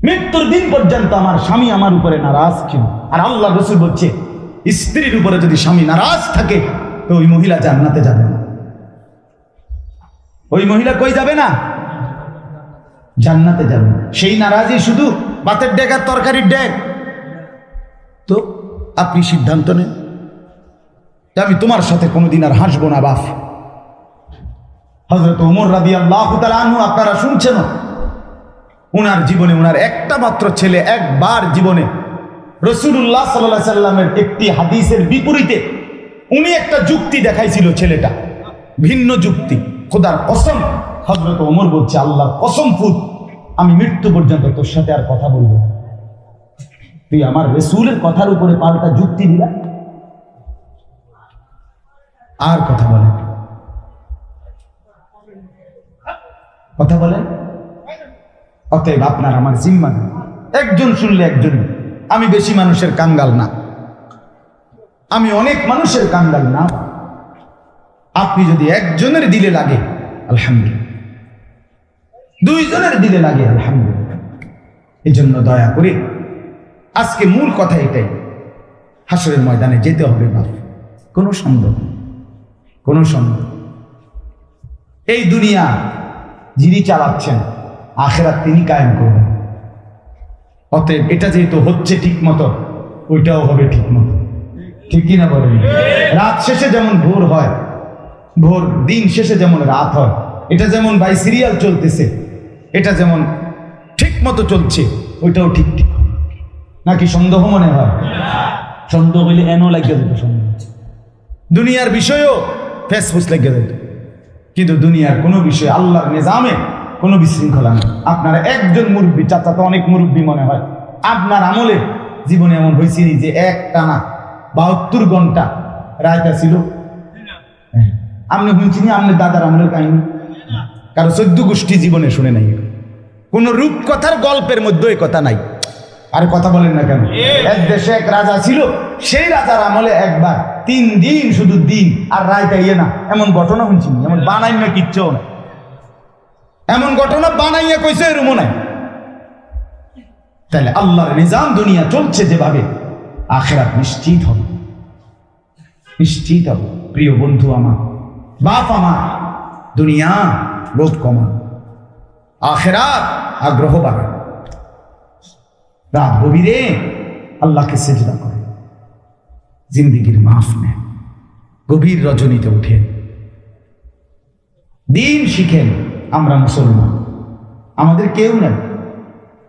মৃত্যুর দিন পর্যন্ত আমার স্বামী আমার উপরে নারাজ ছিল। আর আল্লাহ রাসূল বলছে, স্ত্রীর উপরে যদি স্বামী নারাজ থাকে তো ওই মহিলা জান্নাতে যাবে না। ওই মহিলা কই যাবে না? জান্নাতে যাবে না। সেই নারাজি শুধু ভাতের ডেক আর তরকারির ডেক। তো আপনি সিদ্ধান্ত নেন, আমি তোমার সাথে কোনোদিন আর হাসবো না বাপ। হযরত ওমর রাদিয়াল্লাহু তাআলা আনহু, আপনারা শুনছেন, উনার জীবনে উনার একটা মাত্র ছেলে, একবার জীবনে রাসূলুল্লাহ সাল্লাল্লাহু আলাইহি সাল্লামের একটি হাদিসের বিপরীতে উনি একটা যুক্তি দেখাইছিল, ছেলেটা ভিন্ন যুক্তি। খোদার কসম, হযরত ওমর বলছে, আল্লাহর কসম ফুট, আমি মৃত্যু পর্যন্ত তোর সাথে আর কথা বলবো। তুই আমার রাসূলের কথার উপরে পাল্টা যুক্তি দিলা, আর কথা বলেন, কথা বলেন। অতএব আপনার আমার জিম্মা নেই, একজন শুনলে একজন। আমি বেশি মানুষের কাঙ্গাল না, আমি অনেক মানুষের কাঙ্গাল না। আপনি যদি একজনের দিলে লাগে আলহামদুলিল্লাহ, দুইজনের দিলে লাগে আলহামদুলিল্লাহ। এই জন্য দয়া করে আজকে মূল কথা এটাই, হাসরের ময়দানে যেতে হবে বাপ, কোনো সন্দেহ, কোনো সন্দেহ। এই দুনিয়া যিনি চালাচ্ছেন, আখিরাত তিনি কায়েম করবেন। অতএব এটা যেহেতু হচ্ছে ঠিক মতো, ওইটাও হবে ঠিক মতো, ঠিক কিনা বলেন? রাত শেষে যেমন ভোর হয়, ভোর দিন শেষে যেমন রাত হয়, এটা যেমন ভাই সিরিয়াল চলতেছে, এটা যেমন ঠিক মতো চলছে, ওইটাও ঠিক ঠিক হবে। নাকি সন্দেহ মনে হয়? সন্দেহ হইলে এনও লাগিয়ে যেত সন্দেহ। দুনিয়ার বিষয়েও ফেসফুস লাগিয়ে যেত, কিন্তু দুনিয়ার কোনো বিষয় আল্লাহর নিজামে কোনো বিশৃঙ্খলা নেই। আপনারা একজন মুরব্বী, চাচা তো অনেক মুরব্বী মনে হয়, আপনার আমলে জীবনে এমন হয়েছে যে একটানা 72 ঘন্টা রায়তা ছিল? আপনি শুনছেন, আপনি দাদার আমলের কাহিনী কারো 14 গোষ্ঠী জীবনে শুনে নাই। কোন রূপকথার গল্পের মধ্যে এই কথা নাই। আরে কথা বলেন না কেন? এক দেশে এক রাজা ছিল, সেই রাজার আমলে একবার 3 দিন শুধু দিন আর রায়তা ইয়ে না, এমন ঘটনা শুনছি, এমন বানাই না, কিচ্ছু না, এমন ঘটনা বানাইয়া কইছে এরমও নাই। তাহলে আল্লাহর নিজাম দুনিয়া চলছে যেভাবে, আখিরাত নিশ্চিত হবে, নিশ্চিত হবে। প্রিয় বন্ধু আমার, বাপ আমার, দুনিয়া লোভ কমান, আখিরাত আগ্রহ বাড়ান। রাত গভীরে আল্লাহকে সিজদা করে জিন্দেগির মাফ নেন, গভীর রজনীতে উঠেন, দিন শিখেন। আমরা মুসলমান, আমাদের কেউ নাই।